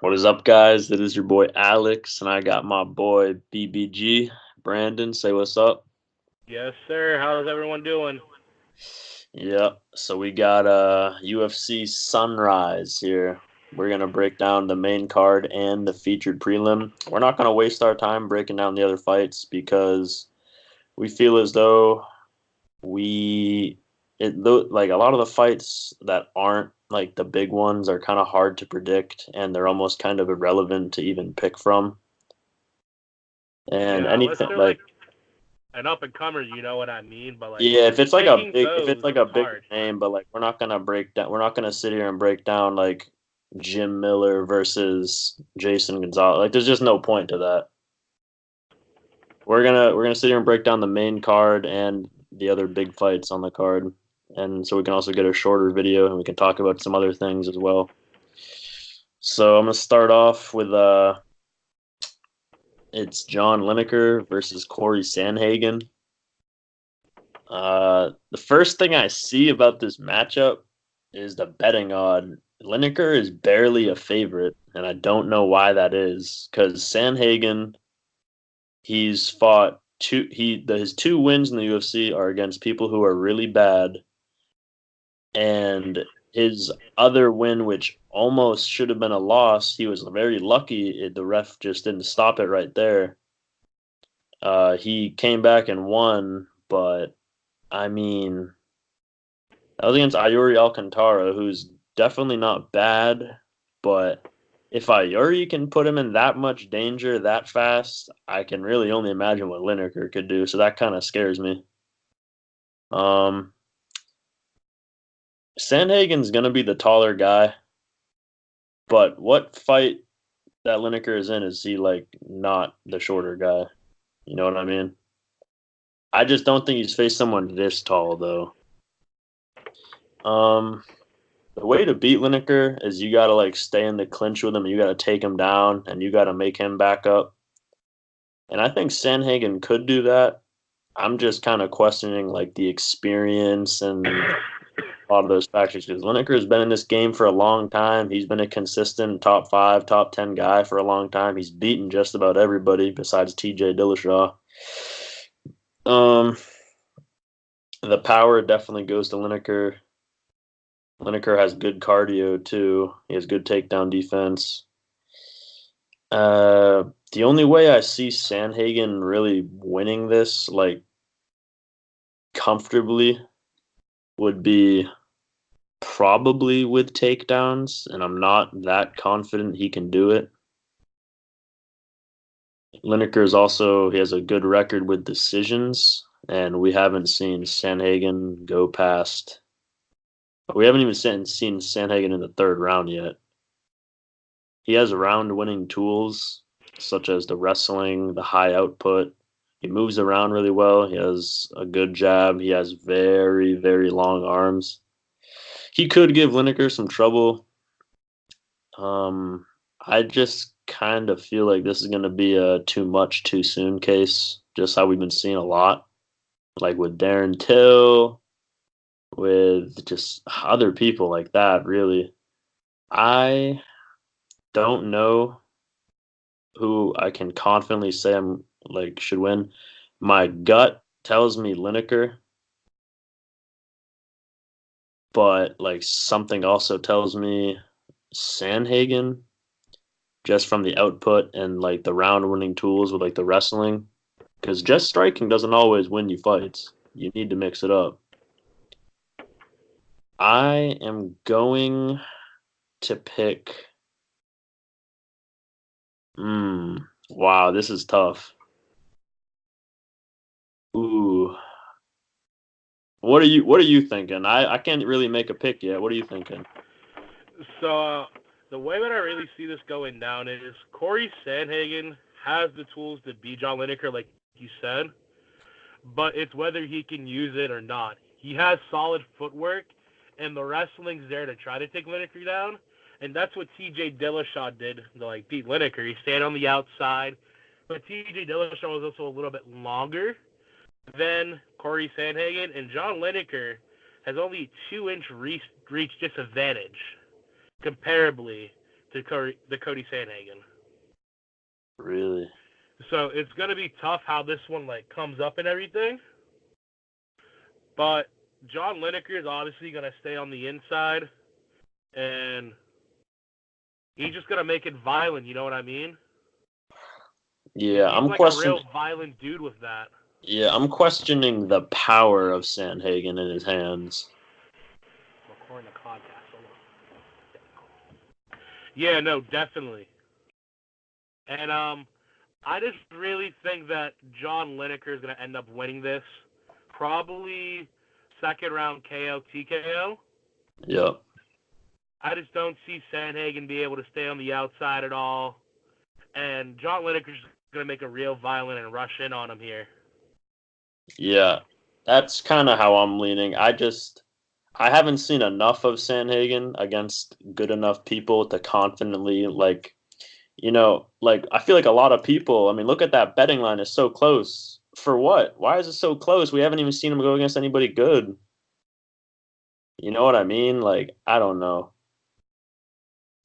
What is up, guys? It is your boy Alex, and I got my boy BBG. Brandon, say what's up. Yes, sir. How's everyone doing? Yep. So we got UFC Sunrise here. We're gonna break down the main card and the featured prelim. We're not gonna waste our time breaking down the other fights because we feel as though we like a lot of the fights that aren't like the big ones are kind of hard to predict, and they're almost kind of irrelevant to even pick from. And Yeah, unless anything they're like like an up and comer, you know what I mean. But like yeah, if it's like a picking big, if it's those, like it's a bigger hard. name, but like we're not gonna sit here and break down like Jim Miller versus Jason Gonzalez. Like, there's just no point to that. We're gonna sit here and break down the main card and the other big fights on the card, and so we can also get a shorter video and we can talk about some other things as well. So I'm gonna start off with it's John Lineker versus Cory Sandhagen. The first thing I see about this matchup is the betting odd. Lineker is barely a favorite, and I don't know why that is. Because Sandhagen, he's fought his two wins in the UFC are against people who are really bad, and his other win, which almost should have been a loss, he was very lucky. The ref just didn't stop it right there. He came back and won, but I mean, that was against Ayuri Alcantara, who's definitely not bad, but if Ayuri can put him in that much danger that fast, I can really only imagine what Lineker could do. So that kind of scares me. Um, Sandhagen's gonna be the taller guy, but what fight that Lineker is in is he like not the shorter guy? You know what I mean? I just don't think he's faced someone this tall though. Um, The way to beat Lineker is you got to like stay in the clinch with him. And you got to take him down, and you got to make him back up. And I think Sandhagen could do that. I'm just kind of questioning like the experience and a lot of those factors because Lineker has been in this game for a long time. He's been a consistent top five, top 10 guy for a long time. He's beaten just about everybody besides T.J. Dillashaw. Um, the power definitely goes to Lineker. Lineker has good cardio too. He has good takedown defense. Uh, the only way I see Sandhagen really winning this, like comfortably, would be probably with takedowns, and I'm not that confident he can do it. Lineker is also he has a good record with decisions, and we haven't seen Sandhagen go past. We haven't even seen Sandhagen in the third round yet. He has round-winning tools such as the wrestling, the high output. He moves around really well. He has a good jab. He has very, very long arms. He could give Lineker some trouble. I just kind of feel like this is going to be a too much too soon case, just how we've been seeing a lot, like with Darren Till, with just other people like that, really. I don't know who I can confidently say I'm like should win. My gut tells me Lineker, but like something also tells me Sandhagen just from the output and like the round winning tools with like the wrestling. Because just striking doesn't always win you fights. You need to mix it up. I am going to pick. Wow, this is tough. Ooh, what are you thinking? I can't really make a pick yet. What are you thinking? So the way that I really see this going down is Corey Sandhagen has the tools to beat John Lineker, like you said, but it's whether he can use it or not. He has solid footwork, and the wrestling's there to try to take Lineker down, and that's what T.J. Dillashaw did to like beat Lineker. He stayed on the outside, but T.J. Dillashaw was also a little bit longer than Corey Sandhagen, and John Lineker has only 2-inch reach disadvantage comparably to Cody Sandhagen. Really? So it's gonna be tough how this one comes up and everything. But John Lineker is obviously gonna stay on the inside, and he's just gonna make it violent. You know what I mean? Yeah, He's like a real violent dude with that. Yeah, I'm questioning the power of Sandhagen in his hands. Recording the podcast. Yeah, no, definitely. And I just really think that John Lineker is going to end up winning this. Probably second round KO, TKO. Yep. I just don't see Sandhagen be able to stay on the outside at all. And John Lineker's going to make a real violent and rush in on him here. Yeah, that's kind of how I'm leaning. I haven't seen enough of Sandhagen against good enough people to confidently, I feel like a lot of people, I mean, look at that betting line. It's so close. For what? Why is it so close? We haven't even seen him go against anybody good. You know what I mean? I don't know.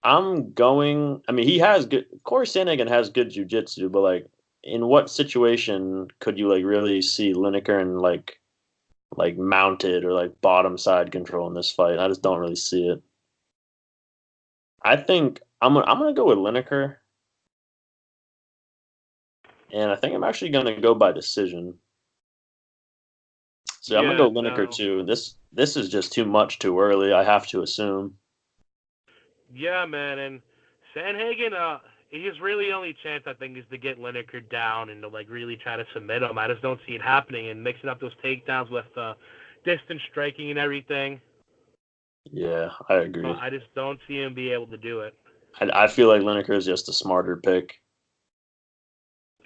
I mean, Cory Sandhagen has good jiu-jitsu, but, in what situation could you, really see Lineker and, mounted or, bottom side control in this fight? I just don't really see it. I think I'm gonna go with Lineker. And I think I'm actually going to go by decision. So I'm going to go Lineker too. This is just too much too early, I have to assume. Yeah, man. And Sandhagen, his really only chance, I think, is to get Lineker down and to, really try to submit him. I just don't see it happening, and mixing up those takedowns with distance striking and everything. Yeah, I agree. I just don't see him be able to do it. I feel like Lineker is just a smarter pick.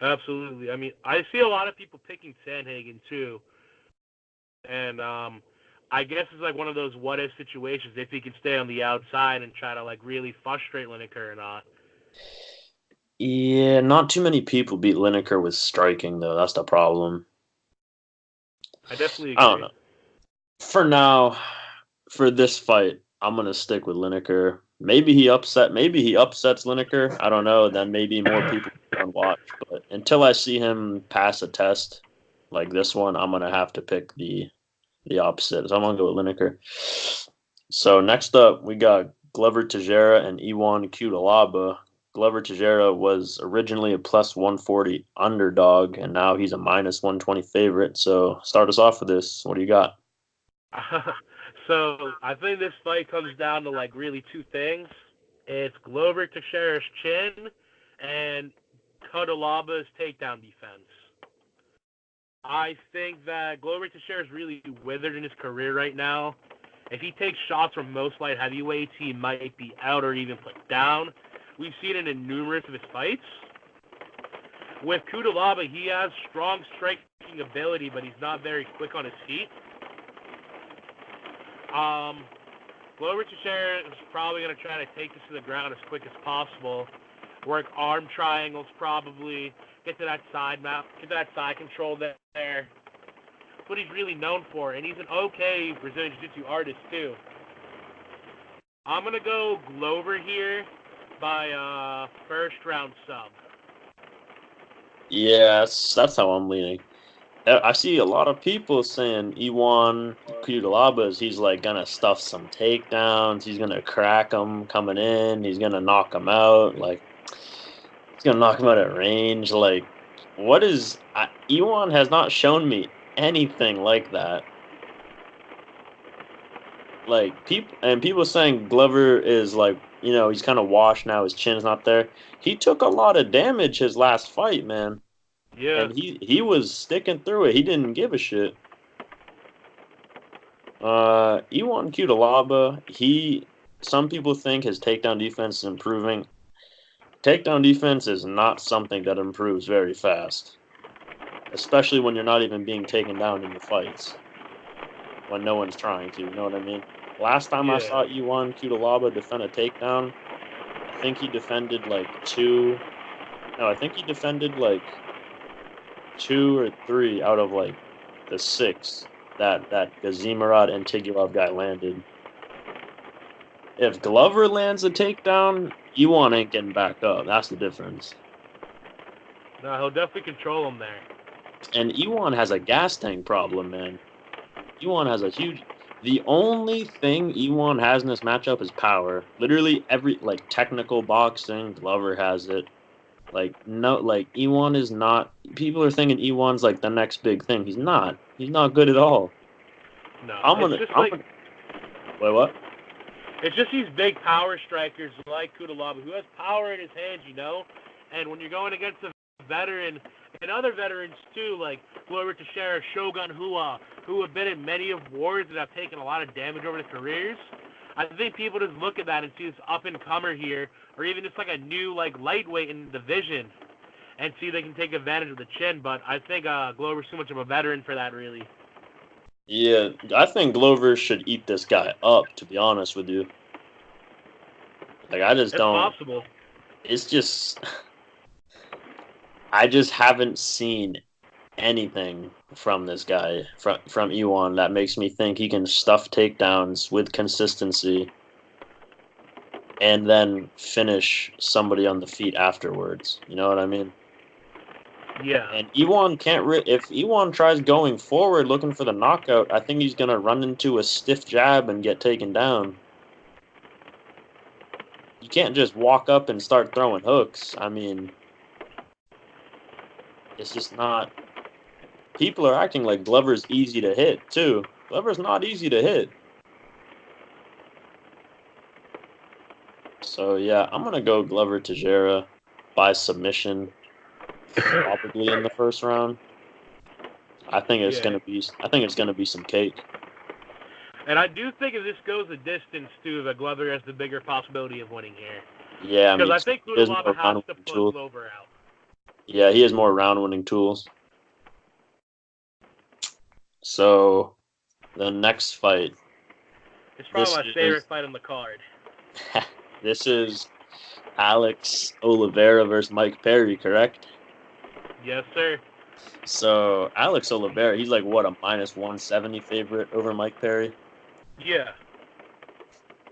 Absolutely. I mean, I see a lot of people picking Sandhagen too. And I guess it's one of those what-if situations, if he can stay on the outside and try to really frustrate Lineker or not. Yeah, not too many people beat Lineker with striking, though. That's the problem. I definitely agree. I don't know. For now, for this fight, I'm going to stick with Lineker. Maybe he upsets Lineker. I don't know. Then maybe more people can watch. But until I see him pass a test like this one, I'm gonna have to pick the opposite. So I'm gonna go with Lineker. So next up, we got Glover Teixeira and Iwan Cutelaba. Glover Teixeira was originally a plus 140 underdog, and now he's a minus 120 favorite. So start us off with this. What do you got? So I think this fight comes down to really two things. It's Glover Teixeira's chin and Cutelaba's takedown defense. I think that Glover Teixeira is really withered in his career right now. If he takes shots from most light heavyweights, he might be out or even put down. We've seen it in numerous of his fights. With Cutelaba, he has strong striking ability, but he's not very quick on his feet. Glover Teixeira is probably going to try to take this to the ground as quick as possible. Work arm triangles probably. Get to that side mount, get to that side control there. That's what he's really known for, and he's an okay Brazilian Jiu-Jitsu artist too. I'm going to go Glover here by first round sub. Yeah, that's how I'm leaning. I see a lot of people saying Iwan Cutelaba he's gonna stuff some takedowns. He's gonna crack him coming in. He's gonna knock him out. He's gonna knock him out at range. Iwan has not shown me anything like that. People saying Glover is he's kind of washed now. His chin's not there. He took a lot of damage his last fight, man. Yeah. And he was sticking through it. He didn't give a shit. Iwan Cutelaba, some people think his takedown defense is improving. Takedown defense is not something that improves very fast. Especially when you're not even being taken down in the fights. When no one's trying to, you know what I mean? Last time I saw Iwan Cutelaba defend a takedown, I think he defended two or three out of the six that Gazimarad and Tigulov guy landed. If Glover lands a takedown, Iwan ain't getting back up. That's the difference. No, he'll definitely control him there. And Iwan has a gas tank problem, man. Iwan has a huge. The only thing Iwan has in this matchup is power. Literally every technical boxing, Glover has it. Iwan is not. People are thinking Iwan's like the next big thing. He's not. He's not good at all. No, I'm it's gonna. just I'm gonna. Wait, what? it's just these big power strikers like Cutelaba who has power in his hands, And when you're going against a veteran and other veterans too, like Glover Teixera, Shogun Hua, who have been in many of wars and have taken a lot of damage over their careers, I think people just look at that and see this up and comer here, or even just like a new lightweight in the division, and see they can take advantage of the chin. But I think Glover's too much of a veteran for that, really. Yeah, I think Glover should eat this guy up. To be honest with you, I just It's don't. possible. It's just. I just haven't seen anything from this guy from Iwan that makes me think he can stuff takedowns with consistency and then finish somebody on the feet afterwards. You know what I mean? Yeah. And Iwan can't. If Iwan tries going forward looking for the knockout, I think he's gonna run into a stiff jab and get taken down. You can't just walk up and start throwing hooks. I mean, it's just not. People are acting like Glover's easy to hit too. Glover's not easy to hit. So yeah, I'm gonna go Glover Teixeira by submission, probably in the first round. I think it's Yeah. gonna be some cake. And I do think if this goes the distance, too, that Glover has the bigger possibility of winning here. Yeah, I Because mean, I think he has Cutelaba more has round to winning put tools. Glover out. Yeah, he has more round winning tools. So the next fight, It's probably this my favorite fight on the card. this is Alex Oliveira versus Mike Perry, correct? Yes, sir. So Alex Oliveira, he's like what, a minus 170 favorite over Mike Perry? Yeah.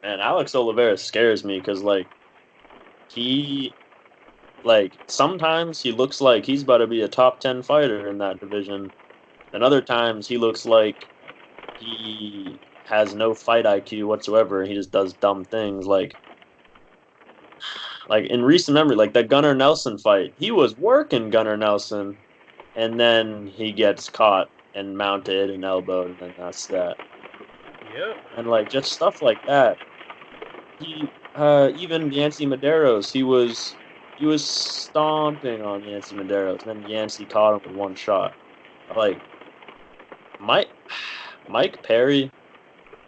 And Alex Oliveira scares me because he sometimes he looks like he's about to be a top 10 fighter in that division, and other times he looks like he has no fight IQ whatsoever and he just does dumb things like in recent memory, like that Gunnar Nelson fight. He was working Gunnar Nelson, and then he gets caught and mounted and elbowed, and then that's that. Yep. And just stuff like that. He even Yancy Medeiros, he was stomping on Yancy Medeiros, and then Yancy caught him with one shot. Like Mike Mike Perry,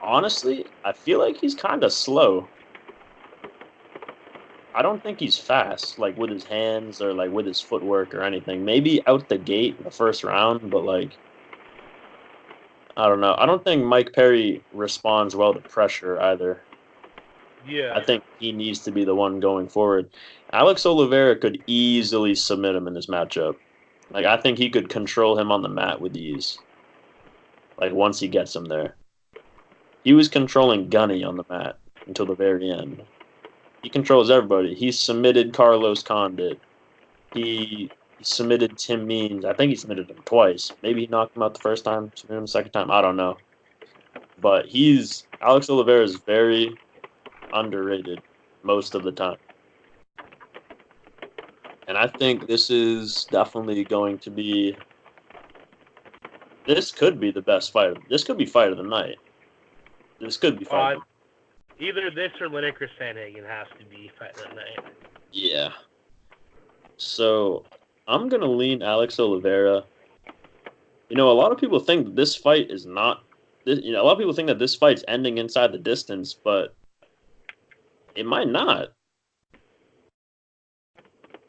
honestly, I feel like he's kind of slow. I don't think he's fast, with his hands or with his footwork or anything. Maybe out the gate in the first round, but I don't know. I don't think Mike Perry responds well to pressure either. Yeah. I think he needs to be the one going forward. Alex Oliveira could easily submit him in this matchup. I think he could control him on the mat with ease. Once he gets him there. He was controlling Gunny on the mat until the very end. He controls everybody. He submitted Carlos Condit. He submitted Tim Means. I think he submitted him twice. Maybe he knocked him out the first time, submitted him the second time. I don't know. But Alex Oliveira is very underrated most of the time. And I think this is definitely going to be. This could be the best fight. This could be fight of the night. This could be fight. Either this or Lineker Sandhagen has to be fight of the night. Yeah. So I'm gonna lean Alex Oliveira. A lot of people think that this fight is not. A lot of people think that this fight's ending inside the distance, but it might not.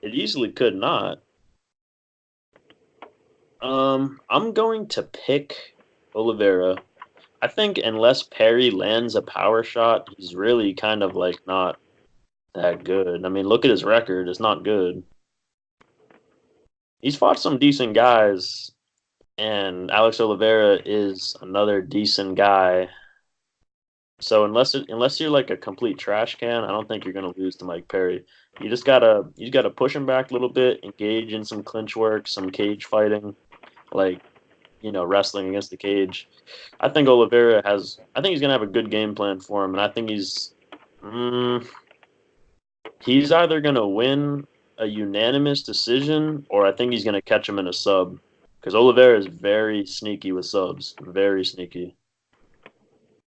It easily could not. I'm going to pick Oliveira. I think unless Perry lands a power shot, he's really kind of not that good. I mean, look at his record; it's not good. He's fought some decent guys, and Alex Oliveira is another decent guy. So unless you're like a complete trash can, I don't think you're gonna lose to Mike Perry. You just gotta push him back a little bit, engage in some clinch work, some cage fighting, like wrestling against the cage. I think he's gonna have a good game plan for him, and I think mm, he's either gonna win a unanimous decision, or I think he's gonna catch him in a sub, because Oliveira is very sneaky with subs, very sneaky.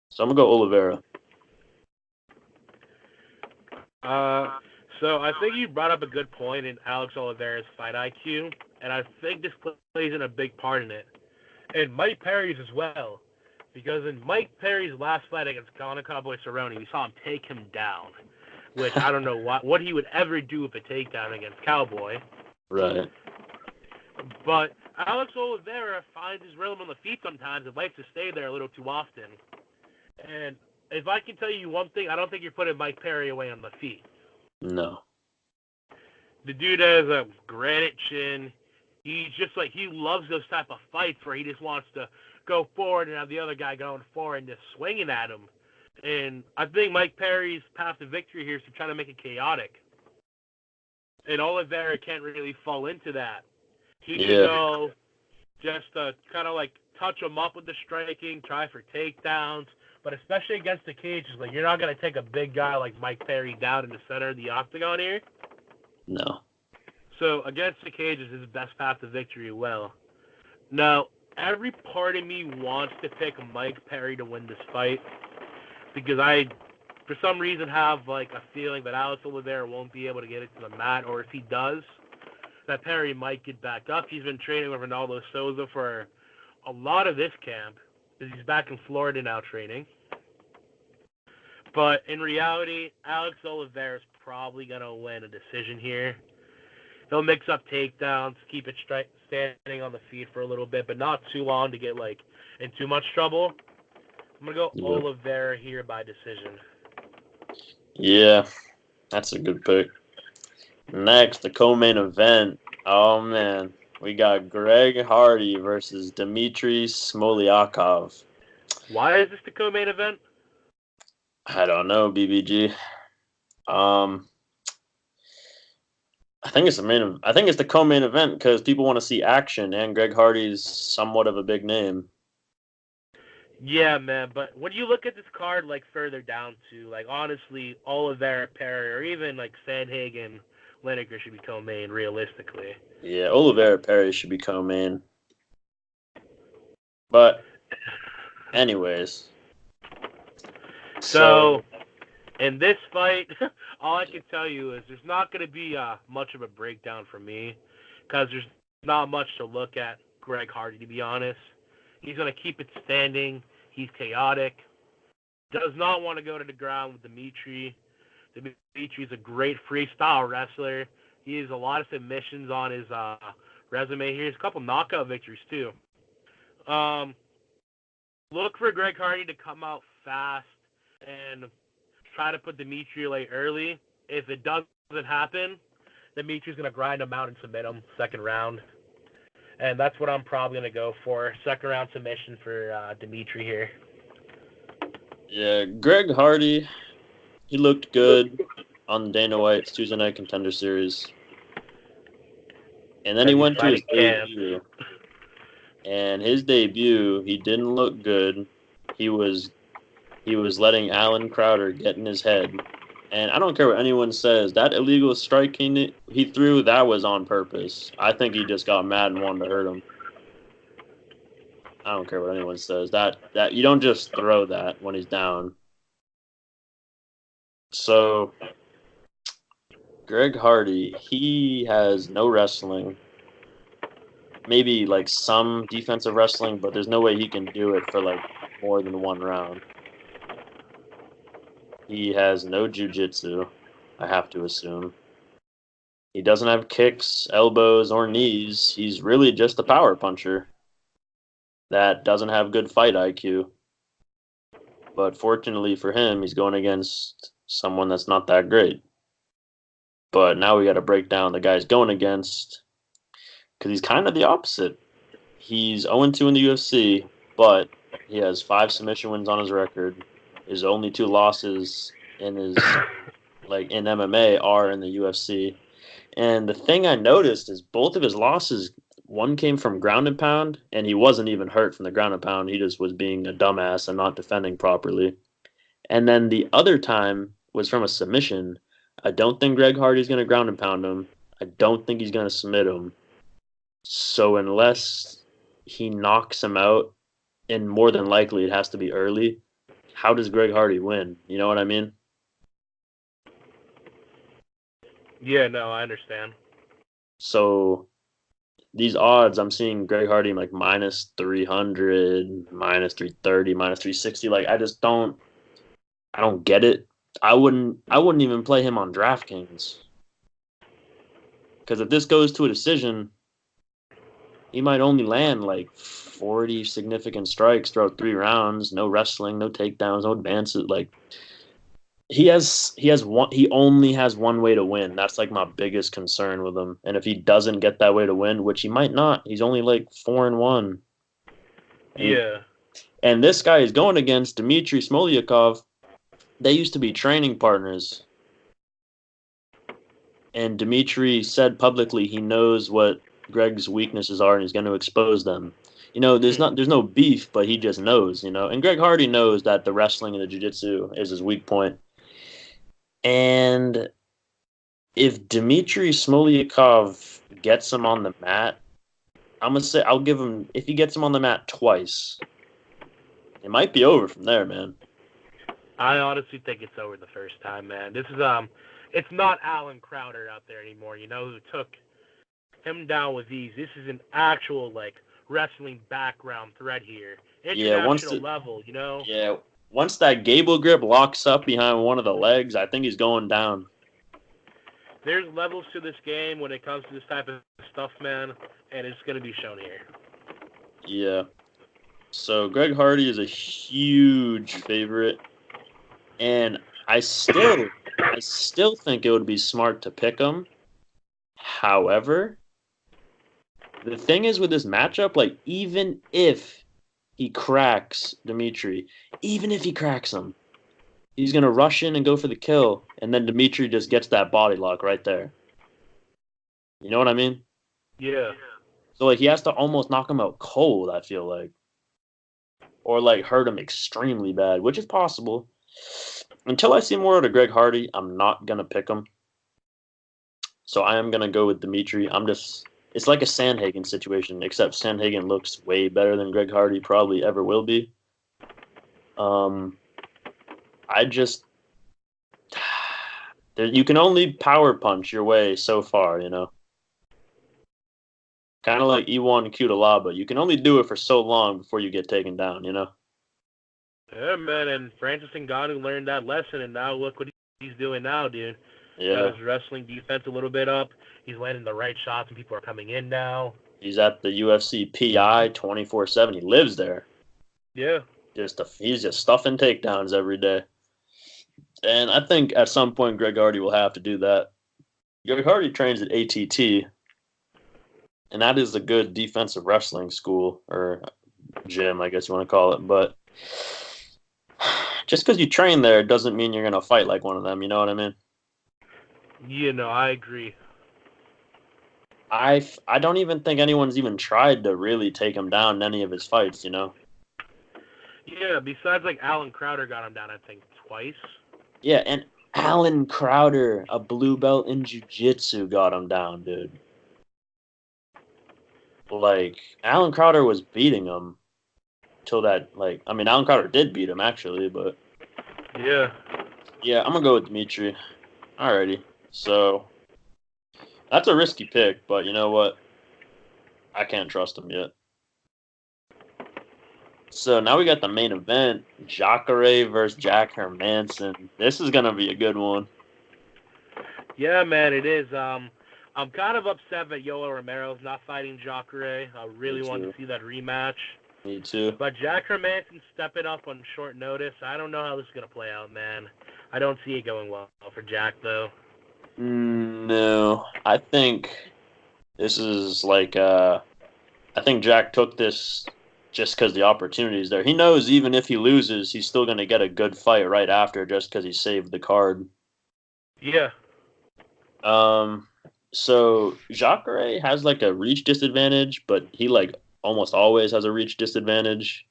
So I'm gonna go Oliveira. Uh, so I think you brought up a good point in Alex Oliveira's fight IQ, and I think this plays in a big part in it, and Mike Perry's as well, because in Mike Perry's last fight against Conor Cowboy Cerrone, we saw him take him down, which I don't know what he would ever do with a takedown against Cowboy. Right. But Alex Oliveira finds his rhythm on the feet sometimes and likes to stay there a little too often. And if I can tell you one thing, I don't think you're putting Mike Perry away on the feet. No. The dude has a granite chin. He's just like, he loves those type of fights where he just wants to go forward and have the other guy going forward and just swinging at him. And I think Mike Perry's path to victory here is to try to make it chaotic. And Oliveira can't really fall into that. He can go just kind of like touch him up with the striking, try for takedowns, but especially against the cage, it's like you're not going to take a big guy like Mike Perry down in the center of the octagon here. No. So against the cage is his best path to victory. Well, now every part of me wants to pick Mike Perry to win this fight because I, for some reason, have like a feeling that Alex Oliveira won't be able to get it to the mat, or if he does, that Perry might get back up. He's been training with Ronaldo Souza for a lot of this camp because he's back in Florida now training. But in reality, Alex Oliveira is probably going to win a decision here. He'll mix up takedowns, keep it standing on the feet for a little bit, but not too long to get like in too much trouble. I'm going to go Oliveira here by decision. Yeah, that's a good pick. Next, the co-main event. Oh, man. We got Greg Hardy versus Dmitrii Smoliakov. Why is this the co-main event? I don't know, BBG. I think it's the co-main event because people want to see action, and Greg Hardy's somewhat of a big name. Yeah, man, but when you look at this card, like, further down to, like, honestly, Oliveira, Perry, or even, like, Sandhagen, Lineker should be co-main, realistically. Yeah, Oliveira, Perry should be co-main. But, anyways. So, in this fight, all I can tell you is there's not going to be much of a breakdown for me because there's not much to look at Greg Hardy, to be honest. He's going to keep it standing. He's chaotic. Does not want to go to the ground with Dmitrii. Dmitrii's a great freestyle wrestler. He has a lot of submissions on his resume here. He has a couple knockout victories, too. Look for Greg Hardy to come out fast and try to put Dmitrii away early. If it doesn't happen, Dmitrii's going to grind him out and submit him second round. And that's what I'm probably going to go for. Second round submission for Dmitrii here. Yeah, Greg Hardy, he looked good on Dana White's Tuesday Night Contender Series. And then he went to his debut. And his debut, he didn't look good. He was letting Alan Crowder get in his head. And I don't care what anyone says. That illegal strike he threw, that was on purpose. I think he just got mad and wanted to hurt him. I don't care what anyone says. That you don't just throw that when he's down. So, Greg Hardy, he has no wrestling. Maybe like some defensive wrestling, but there's no way he can do it for like more than one round. He has no jiu-jitsu, I have to assume. He doesn't have kicks, elbows, or knees. He's really just a power puncher that doesn't have good fight IQ. But fortunately for him, he's going against someone that's not that great. But now we got to break down the guy he's going against because he's kind of the opposite. He's 0-2 in the UFC, but he has 5 submission wins on his record. His only 2 losses in his in MMA are in the UFC. And the thing I noticed is both of his losses, one came from ground and pound, and he wasn't even hurt from the ground and pound. He just was being a dumbass and not defending properly. And then the other time was from a submission. I don't think Greg Hardy's going to ground and pound him. I don't think he's going to submit him. So unless he knocks him out, and more than likely it has to be early, how does Greg Hardy win? You know what I mean? Yeah, no, I understand. So these odds, I'm seeing Greg Hardy like minus 300, minus 330, minus 360. Like I don't get it. I wouldn't even play him on DraftKings. Because if this goes to a decision, he might only land like 40 significant strikes throughout 3 rounds, no wrestling, no takedowns, no advances. Like he only has one way to win. That's like my biggest concern with him. And if he doesn't get that way to win, which he might not, he's only like 4-1. Yeah. And this guy is going against Dmitrii Smoliakov. They used to be training partners. And Dmitrii said publicly he knows what Greg's weaknesses are and he's going to expose them. There's no beef, but he just knows, And Greg Hardy knows that the wrestling and the jiu-jitsu is his weak point. And if Dmitrii Smoliakov gets him on the mat, I'm going to say I'll give him, if he gets him on the mat twice, it might be over from there, man. I honestly think it's over the first time, man. This is it's not Alan Crowder out there anymore, who took him down with ease. This is an actual wrestling background thread here. International level, Yeah, once that gable grip locks up behind one of the legs, I think he's going down. There's levels to this game when it comes to this type of stuff, man, and it's going to be shown here. Yeah. So Greg Hardy is a huge favorite, and I still think it would be smart to pick him. However, the thing is with this matchup, even if he cracks Dmitrii, even if he cracks him, he's going to rush in and go for the kill, and then Dmitrii just gets that body lock right there. You know what I mean? Yeah. So, he has to almost knock him out cold, I feel like. Or, hurt him extremely bad, which is possible. Until I see more out of Greg Hardy, I'm not going to pick him. So, I am going to go with Dmitrii. It's like a Sandhagen situation, except Sandhagen looks way better than Greg Hardy probably ever will be. You can only power punch your way so far, Kind of like E1 Cutelaba. You can only do it for so long before you get taken down, Yeah, man, and Francis Ngannou learned that lesson, and now look what he's doing now, dude. Yeah. Got his wrestling defense a little bit up. He's landing the right shots, and people are coming in now. He's at the UFC PI 24/7. He lives there. Yeah. He's just stuffing takedowns every day. And I think at some point Greg Hardy will have to do that. Greg Hardy trains at ATT, and that is a good defensive wrestling school, or gym, I guess you want to call it. But just because you train there doesn't mean you're going to fight like one of them. You know what I mean? I agree. I don't even think anyone's even tried to really take him down in any of his fights, Yeah, besides Alan Crowder got him down, I think, twice. Yeah, and Alan Crowder, a blue belt in jiu-jitsu, got him down, dude. Alan Crowder was beating him till that, Alan Crowder did beat him, actually, but... Yeah. Yeah, I'm going to go with Dmitrii. Alrighty. So, that's a risky pick, but you know what? I can't trust him yet. So now we got the main event, Jacare versus Jack Hermansson. This is going to be a good one. Yeah, man, it is. I'm kind of upset that Yoel Romero's not fighting Jacare. I really want to see that rematch. Me too. But Jack Hermansson stepping up on short notice. I don't know how this is going to play out, man. I don't see it going well for Jack, though. No. I think this is I think Jack took this just because the opportunity is there. He knows even if he loses, he's still going to get a good fight right after just because he saved the card. Yeah. So Jacare has like a reach disadvantage, but he like almost always has a reach disadvantage.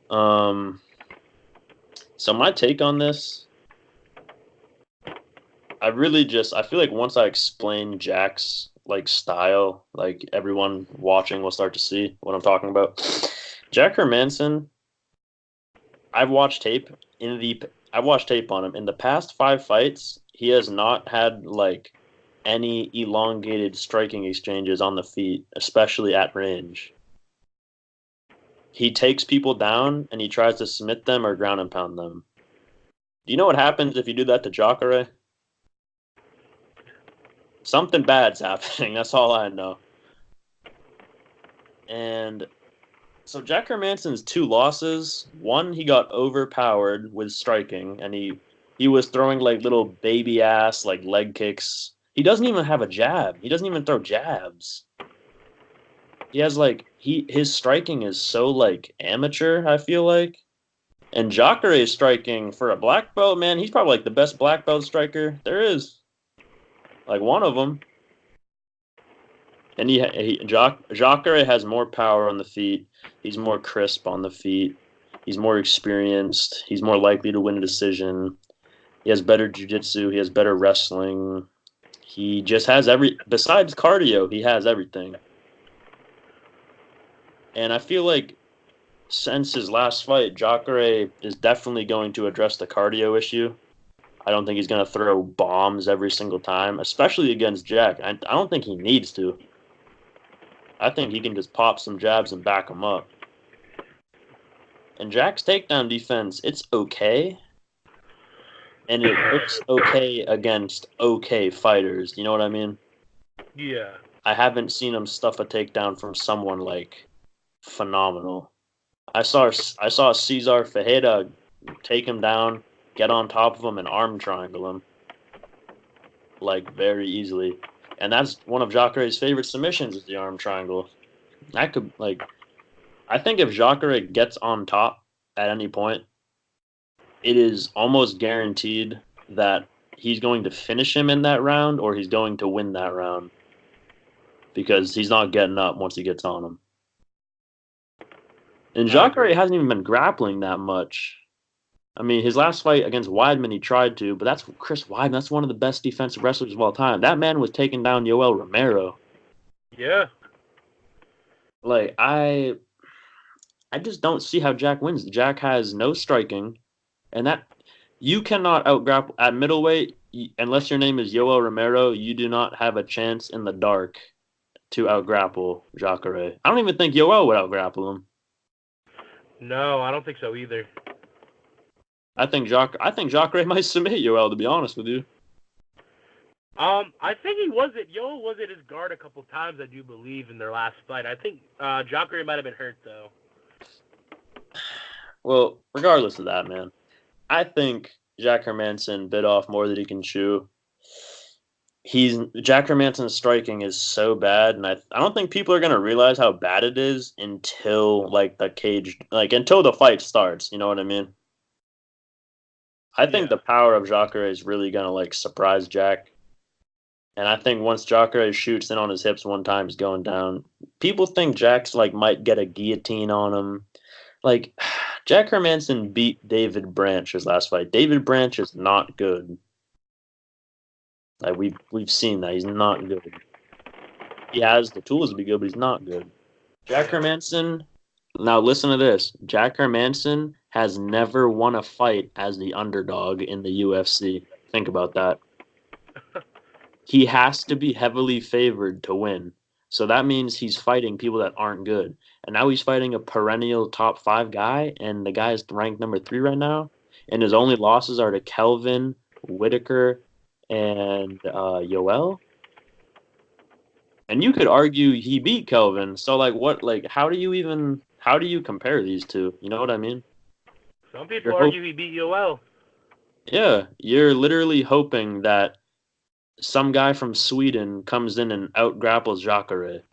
So my take on this, I feel like once I explain Jack's like style, like everyone watching will start to see what I'm talking about. Jack Hermansson, I've watched tape I've watched tape on him. In the past 5 fights, he has not had like any elongated striking exchanges on the feet, especially at range. He takes people down and he tries to submit them or ground and pound them. Do you know what happens if you do that to Jacare? Something bad's happening. That's all I know. And so Jack Hermansson's 2 losses. One, he got overpowered with striking, and he was throwing like little baby ass like leg kicks. He doesn't even have a jab. He doesn't even throw jabs. He has like his striking is so like amateur, I feel like. And Jacare's striking for a black belt, man, he's probably like the best black belt striker there is. Like one of them. And Jacare has more power on the feet. He's more crisp on the feet. He's more experienced. He's more likely to win a decision. He has better jiu-jitsu. He has better wrestling. He just has besides cardio, he has everything. And I feel like since his last fight, Jacare is definitely going to address the cardio issue. I don't think he's going to throw bombs every single time, especially against Jack. I don't think he needs to. I think he can just pop some jabs and back him up. And Jack's takedown defense, it's okay. And it looks okay against okay fighters. You know what I mean? Yeah. I haven't seen him stuff a takedown from someone like phenomenal. I saw Cesar Ferreira take him down, get on top of him, and arm triangle him like very easily. And that's one of Jacare's favorite submissions is the arm triangle. I think if Jacare gets on top at any point, it is almost guaranteed that he's going to finish him in that round or he's going to win that round because he's not getting up once he gets on him. And Jacare hasn't even been grappling that much. I mean, his last fight against Weidman, he tried to, but that's Chris Weidman. That's one of the best defensive wrestlers of all time. That man was taking down Yoel Romero. Yeah. Like, I just don't see how Jack wins. Jack has no striking, and that you cannot out-grapple at middleweight unless your name is Yoel Romero. You do not have a chance in the dark to out-grapple Jacare. I don't even think Yoel would out-grapple him. No, I don't think so either. I think Jacare might submit Yoel, to be honest with you. I think Yoel was at his guard a couple times, I do believe, in their last fight. I think Jacare might have been hurt, though. Well, regardless of that, man, I think Jack Hermansson bit off more than he can chew. Jack Hermansson's striking is so bad, and I don't think people are gonna realize how bad it is until until the fight starts. You know what I mean? I think the power of Jacare is really going to, like, surprise Jack. And I think once Jacare shoots in on his hips one time, he's going down. People think Jack's, like, might get a guillotine on him. Like, Jack Hermansson beat David Branch his last fight. David Branch is not good. Like, we've seen that. He's not good. He has the tools to be good, but he's not good. Jack Hermansson, now listen to this. Jack Hermansson has never won a fight as the underdog in the UFC. Think about that. He has to be heavily favored to win. So that means he's fighting people that aren't good. And now he's fighting a perennial top 5 guy, and the guy is ranked number 3 right now. And his only losses are to Kelvin, Whitaker, and Yoel. And you could argue he beat Kelvin. So how do you compare these two? You know what I mean? Some people argue he beat Yoel. Yeah, you're literally hoping that some guy from Sweden comes in and out-grapples Jacare.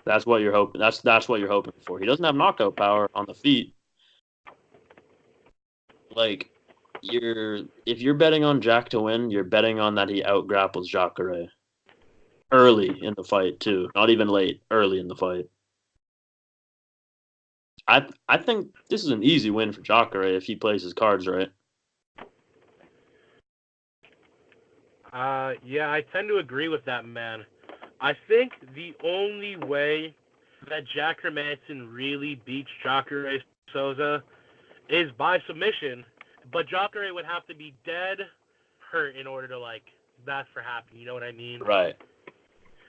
That's what you're hoping. That's what you're hoping for. He doesn't have knockout power on the feet. Like if you're betting on Jack to win, you're betting on that he out grapples Jacare early in the fight too. Not even late, early in the fight. I think this is an easy win for Jacare if he plays his cards right. Yeah, I tend to agree with that, man. I think the only way that Jack Hermansson really beats Jacare Souza is by submission, but Jacare would have to be dead hurt in order to, like, that for happen. You know what I mean? Right.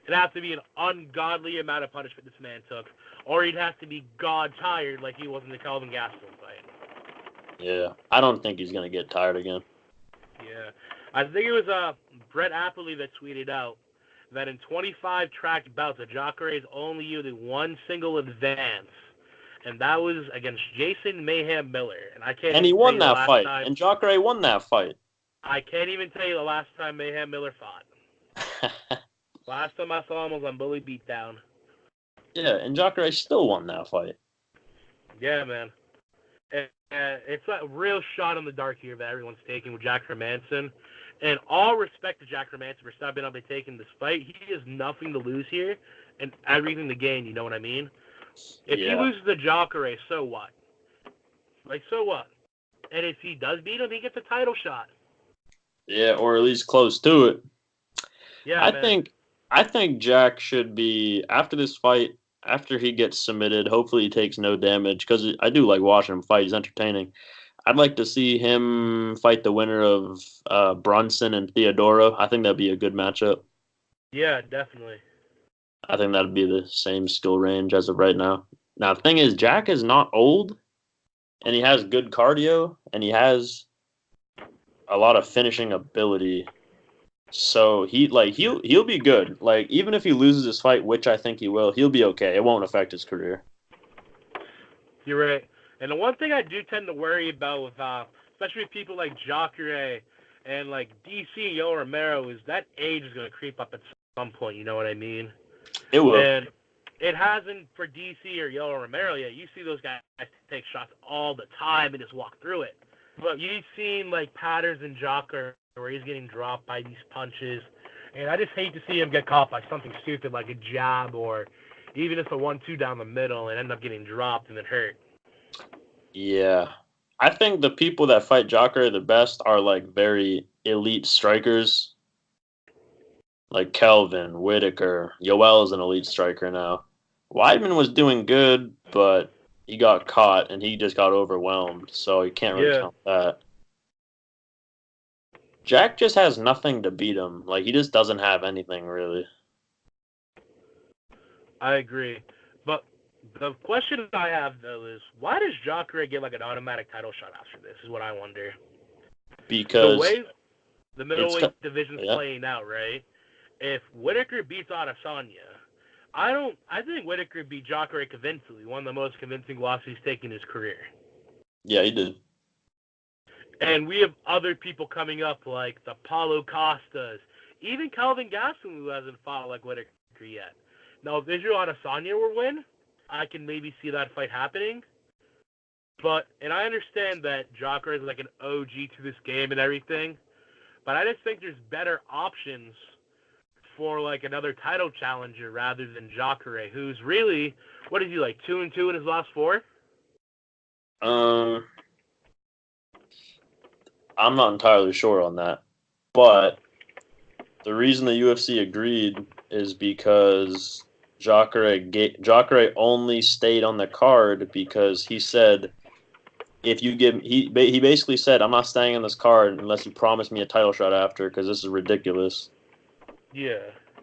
It'd have to be an ungodly amount of punishment this man took, or he'd have to be god tired like he was in the Kelvin Gastelum fight. Yeah, I don't think he's gonna get tired again. Yeah, I think it was Brett Appley that tweeted out that in 25 tracked bouts, Jacare has only yielded one single advance, and that was against Jason Mayhem Miller. And I can't. And he even tell won you the that last fight. time, And Jacare won that fight. I can't even tell you the last time Mayhem Miller fought. Last time I saw him was on Bully Beatdown. Yeah, and Jacare still won that fight. Yeah, man. It's a real shot in the dark here that everyone's taking with Jack Hermansson. And all respect to Jack Hermansson for stepping up and taking this fight. He has nothing to lose here and everything to gain, you know what I mean? If he loses to Jacare, so what? Like, so what? And if he does beat him, he gets a title shot. Yeah, or at least close to it. Yeah, I think Jack should be, after this fight, after he gets submitted, hopefully he takes no damage, because I do like watching him fight. He's entertaining. I'd like to see him fight the winner of Brunson and Theodoro. I think that'd be a good matchup. Yeah, definitely. I think that'd be the same skill range as of right now. Now, the thing is, Jack is not old, and he has good cardio, and he has a lot of finishing ability. So he'll be good. Like, even if he loses this fight, which I think he will, he'll be okay. It won't affect his career. You're right. And the one thing I do tend to worry about with especially people like Jacare and like DC and Yo Romero is that age is going to creep up at some point. You know what I mean? It will. And it hasn't for DC or Yo Romero yet. You see those guys take shots all the time and just walk through it. But you've seen like patterns in Jacare where he's getting dropped by these punches. And I just hate to see him get caught by something stupid like a jab or even just a 1-2 down the middle and end up getting dropped and then hurt. Yeah. I think the people that fight Jacare the best are like very elite strikers. Like Kelvin, Whitaker. Yoel is an elite striker now. Weidman was doing good, but he got caught and he just got overwhelmed. So you can't really count that. Jack just has nothing to beat him. Like, he just doesn't have anything, really. I agree. But the question I have, though, is why does Jacare get, like, an automatic title shot after this is what I wonder. Because the way the middleweight division's playing out, right? If Whitaker beats Adesanya, I think Whitaker beat Jacare convincingly, one of the most convincing losses he's taken in his career. Yeah, he did. And we have other people coming up like the Paulo Costas, even Kelvin Gastelum, who hasn't fought like Whitaker yet. Now, if Israel Adesanya were win, I can maybe see that fight happening. And I understand that Jacare is like an OG to this game and everything, but I just think there's better options for like another title challenger rather than Jacare, who's really, what is he, like 2-2 in his last 4? I'm not entirely sure on that, but the reason the UFC agreed is because Jacare only stayed on the card because he said, if you give he basically said, I'm not staying on this card unless you promise me a title shot after, because this is ridiculous. Yeah.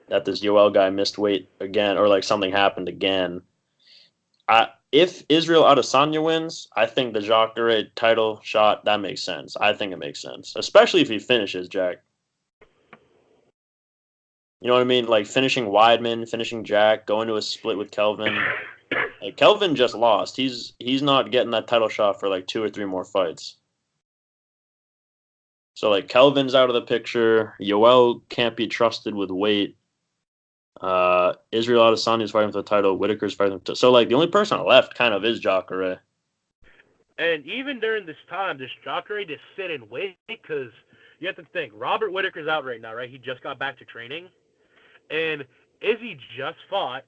That this Yoel guy missed weight again, or like something happened again. If Israel Adesanya wins, I think the Jacare title shot, that makes sense. I think it makes sense, especially if he finishes Jack. You know what I mean? Like finishing Weidman, finishing Jack, going to a split with Kelvin. Like, Kelvin just lost. He's not getting that title shot for like 2 or 3 more fights. So like Kelvin's out of the picture. Yoel can't be trusted with weight. Israel Adesanya is fighting for the title. Whitaker's fighting for the title. So, like, the only person left kind of is Jacare. And even during this time, does Jacare just sit and wait? Because you have to think, Robert Whitaker's out right now, right? He just got back to training. And Izzy just fought.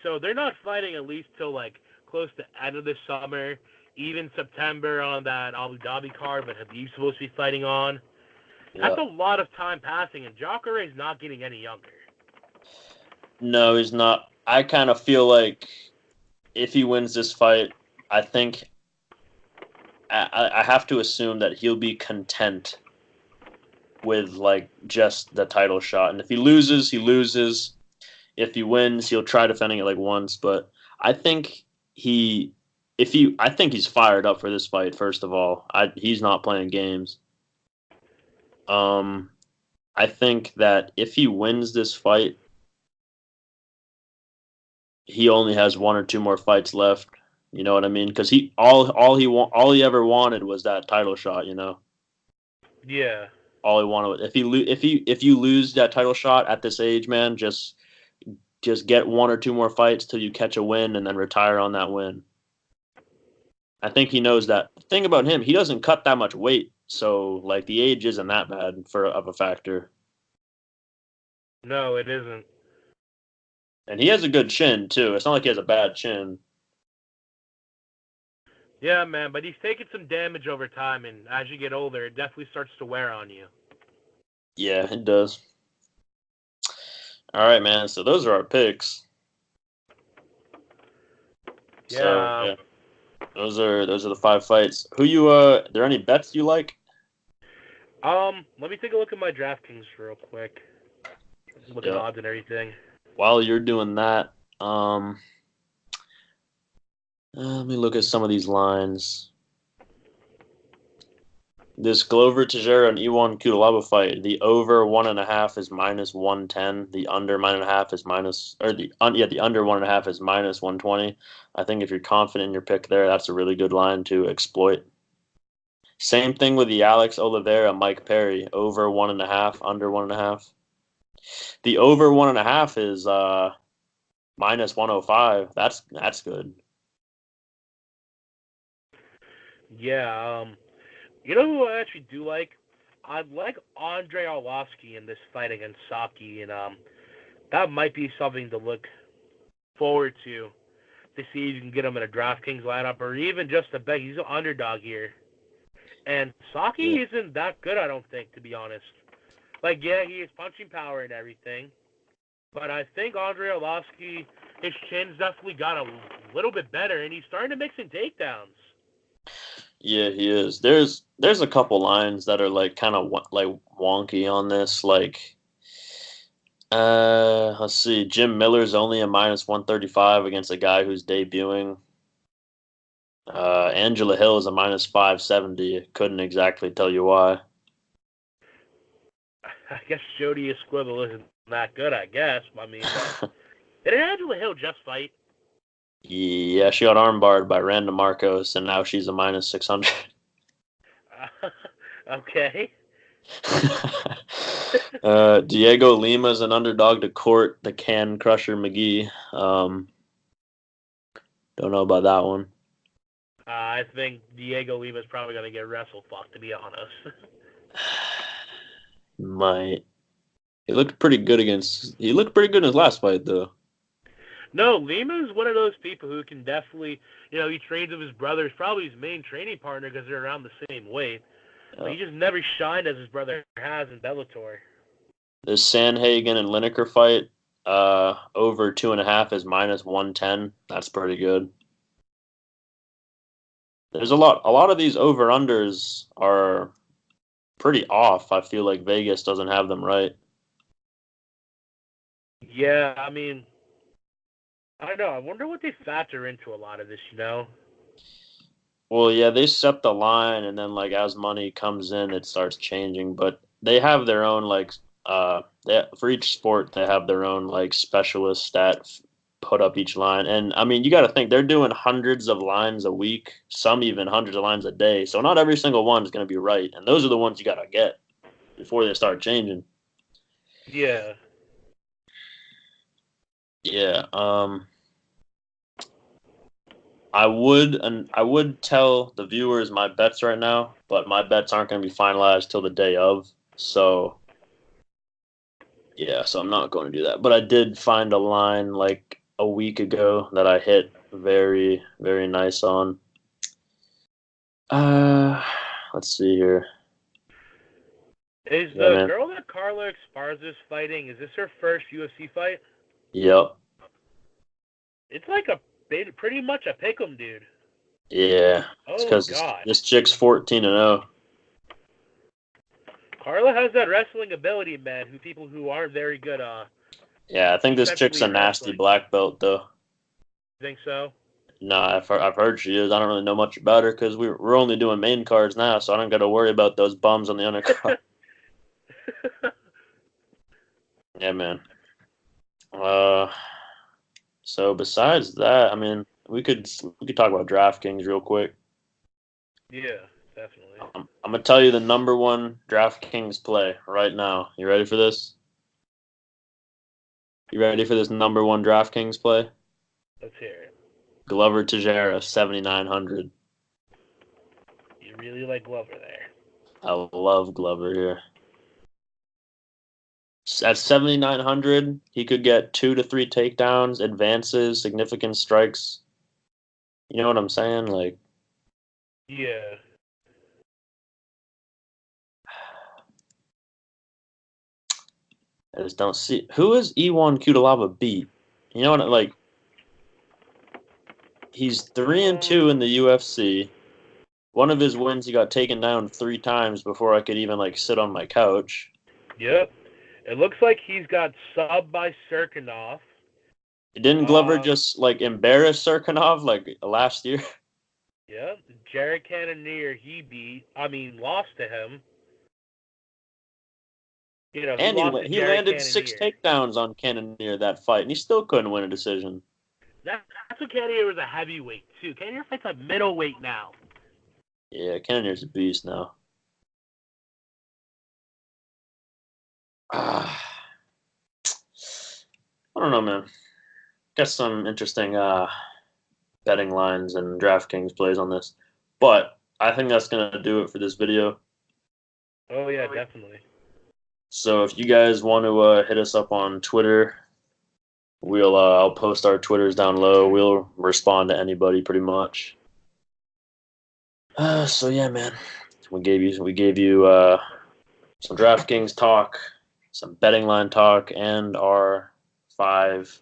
So they're not fighting at least till, like, close to end of the summer, even September on that Abu Dhabi card, but Habib's supposed to be fighting on. Yeah. That's a lot of time passing, and Jacare is not getting any younger. No, he's not. I kind of feel like if he wins this fight, I think I have to assume that he'll be content with like just the title shot. And if he loses, he loses. If he wins, he'll try defending it like once. But I think I think he's fired up for this fight. First of all, he's not playing games. I think that if he wins this fight, he only has one or two more fights left. You know what I mean? Because all he ever wanted was that title shot. You know, Yeah. all he wanted. If you lose that title shot at this age, man, just get one or two more fights till you catch a win and then retire on that win. I think he knows that. The thing about him, he doesn't cut that much weight, so like the age isn't that bad of a factor. No, it isn't. And he has a good chin too. It's not like he has a bad chin. Yeah, man, but he's taking some damage over time, and as you get older, it definitely starts to wear on you. Yeah, it does. All right, man. So those are our picks. So Yeah. yeah, those are the five fights. Who you there any bets you like? Let me take a look at my DraftKings real quick. Look at Yeah. odds and everything. While you're doing that, let me look at some of these lines. This Glover Teixeira and Iwan Cutelaba fight, the over 1.5 is -110. The under 1.5 is the under 1.5 is -120. I think if you're confident in your pick there, that's a really good line to exploit. Same thing with the Alex Oliveira, Mike Perry, over 1.5, under 1.5. The over 1.5 is -105. That's good. Yeah. You know who I actually do like? I like Andre Arlovsky in this fight against Saki, and that might be something to look forward to see if you can get him in a DraftKings lineup or even just a bet. He's an underdog here. And Yeah. Saki isn't that good, I don't think, to be honest. Like, yeah, he has punching power and everything, but I think Andre Arlovsky, his chin's definitely got a little bit better, and he's starting to mix in takedowns. Yeah, he is. There's a couple lines that are like kind of like wonky on this. Like, let's see, Jim Miller's only a -135 against a guy who's debuting. Angela Hill is a -570. Couldn't exactly tell you why. I guess Jody Esquivel isn't that good, I guess. I mean, did Angela Hill just fight? Yeah, she got armbarred by Randa Marcos, and now she's a -600. Okay. Diego Lima's an underdog to court the Can Crusher McGee. Don't know about that one. I think Diego Lima's probably going to get wrestle fucked, to be honest. Might. He looked pretty good in his last fight, though. No, Lima's one of those people who can definitely, he trains with his brother. He's probably his main training partner because they're around the same weight. But he just never shined as his brother has in Bellator. This Sandhagen and Lineker fight, over 2.5 is -110. That's pretty good. There's a lot of these over unders are pretty off. I feel like Vegas doesn't have them right. Yeah, I mean, I don't know. I wonder what they factor into a lot of this, Well, yeah, they set the line, and then like as money comes in, it starts changing. But they have their own like for each sport they have their own like specialist stat put up each line. And I mean, you got to think they're doing hundreds of lines a week, some even hundreds of lines a day. So not every single one is going to be right, and those are the ones you got to get before they start changing. Yeah. Yeah. I would tell the viewers my bets right now, but my bets aren't going to be finalized till the day of. So yeah, so I'm not going to do that. But I did find a line like a week ago that I hit very, very nice on. Uh, let's see here. Is Yeah, the man. girl that Carla Esparza's fighting, is this her first UFC fight? Yep. It's like pretty much a pick'em, dude. Yeah. It's Oh because God, this chick's 14-0. Carla has that wrestling ability, man. People who aren't very good, Yeah, I think this chick's defensively a at nasty wrestling. black belt, though. Think so? Nah, I've heard she is. I don't really know much about her because we're only doing main cards now, so I don't got to worry about those bums on the undercard. Yeah, man. Uh, so besides that, I mean, we could talk about DraftKings real quick. Yeah, definitely. I'm gonna tell you the number one DraftKings play right now. You ready for this? You ready for this number one DraftKings play? Let's hear it. Glover Teixeira, 7,900. You really like Glover there. I love Glover here. At 7,900, he could get 2 to 3 takedowns, advances, significant strikes. You know what I'm saying? Like, Yeah. I just don't see who is E1 Cutelaba beat. You know what? Like, he's 3-2 in the UFC. One of his wins, he got taken down 3 times before I could even like sit on my couch. Yep. It looks like he's got sub by Serkinov. Didn't Glover just like embarrass Serkinov like last year? Yep. Jared Cannonier, lost to him. You know, he And lost to he Jared landed 6 Cannonier. takedowns on Cannonier that fight, and he still couldn't win a decision. That's what Cannonier was a heavyweight, too. Cannonier fights a middleweight now. Yeah, Cannonier's a beast now. I don't know, man. Got some interesting betting lines and DraftKings plays on this. But I think that's going to do it for this video. Oh, yeah, definitely. So if you guys want to hit us up on Twitter, I'll post our Twitters down low. We'll respond to anybody pretty much. So yeah, man. We gave you some DraftKings talk, some betting line talk, and our five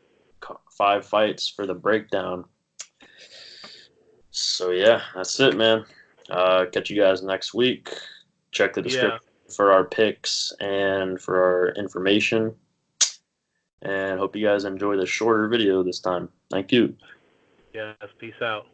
five fights for the breakdown. So yeah, that's it, man. Catch you guys next week. Check the Yeah. description for our picks and for our information. And hope you guys enjoy the shorter video this time. Thank you. Yes, peace out.